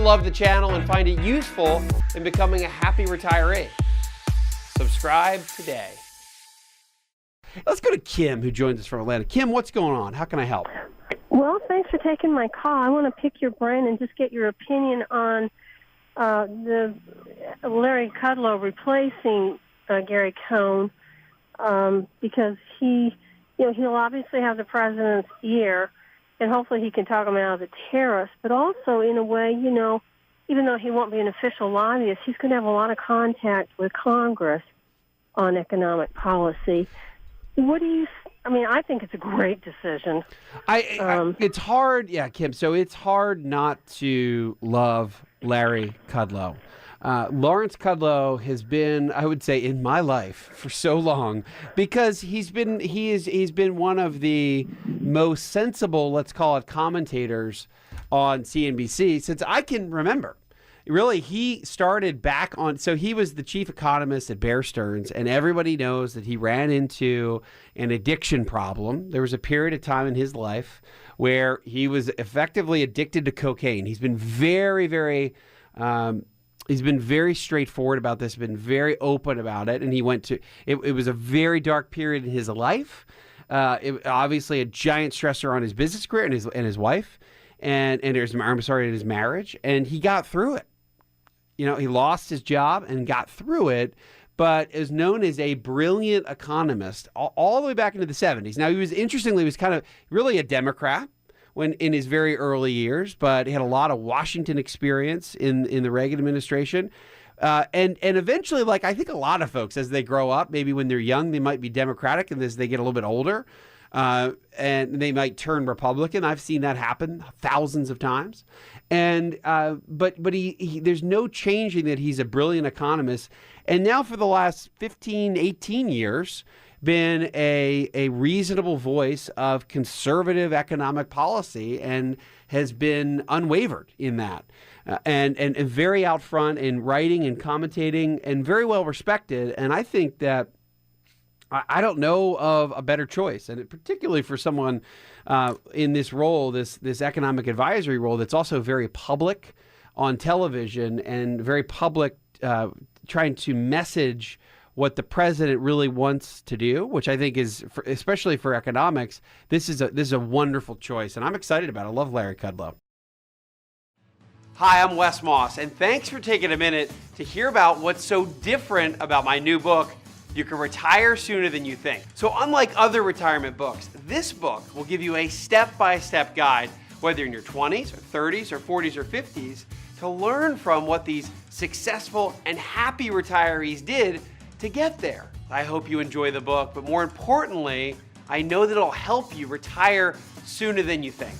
love the channel and find it useful in becoming a happy retiree. Subscribe today. Let's go to Kim, who joins us from Atlanta. Kim, what's going on? How can I help? Well, thanks for taking my call. I want to pick your brain and just get your opinion on the Larry Kudlow replacing Gary Cohn, because he'll obviously have the president's ear, and hopefully he can talk him out of the terrorists. But also, in a way, even though he won't be an official lobbyist, he's going to have a lot of contact with Congress on economic policy. What do you? I think it's a great decision. It's hard, Kim. So it's hard not to love Larry Kudlow. Lawrence Kudlow has been, I would say, in my life for so long because he's been one of the most sensible, let's call it, commentators on CNBC since I can remember. Really, he started back on, so he was the chief economist at Bear Stearns, and everybody knows that he ran into an addiction problem. There was a period of time in his life where he was effectively addicted to cocaine. He's been very, very, he's been very straightforward about this, been very open about it, and he went to, it was a very dark period in his life. Obviously a giant stressor on his business career and his wife, and his marriage, and he got through it. He lost his job and got through it, but is known as a brilliant economist all the way back into the 70s. Now, he was kind of really a Democrat when in his very early years, but he had a lot of Washington experience in the Reagan administration. And eventually, like I think a lot of folks, as they grow up, maybe when they're young, they might be Democratic, and as they get a little bit older, and they might turn Republican. I've seen that happen thousands of times. And but he there's no changing that he's a brilliant economist. And now for the last 15, 18 years, been a reasonable voice of conservative economic policy and has been unwavered in that. And very out front in writing and commentating and very well respected. And I think that I don't know of a better choice, and particularly for someone in this role, this economic advisory role that's also very public on television and very public, trying to message what the president really wants to do, which I think is, especially for economics, this is a wonderful choice, and I'm excited about it. I love Larry Kudlow. Hi, I'm Wes Moss, and thanks for taking a minute to hear about what's so different about my new book, You Can Retire Sooner Than You Think. So unlike other retirement books, this book will give you a step-by-step guide, whether you're in your 20s or 30s or 40s or 50s, to learn from what these successful and happy retirees did to get there. I hope you enjoy the book, but more importantly, I know that it'll help you retire sooner than you think.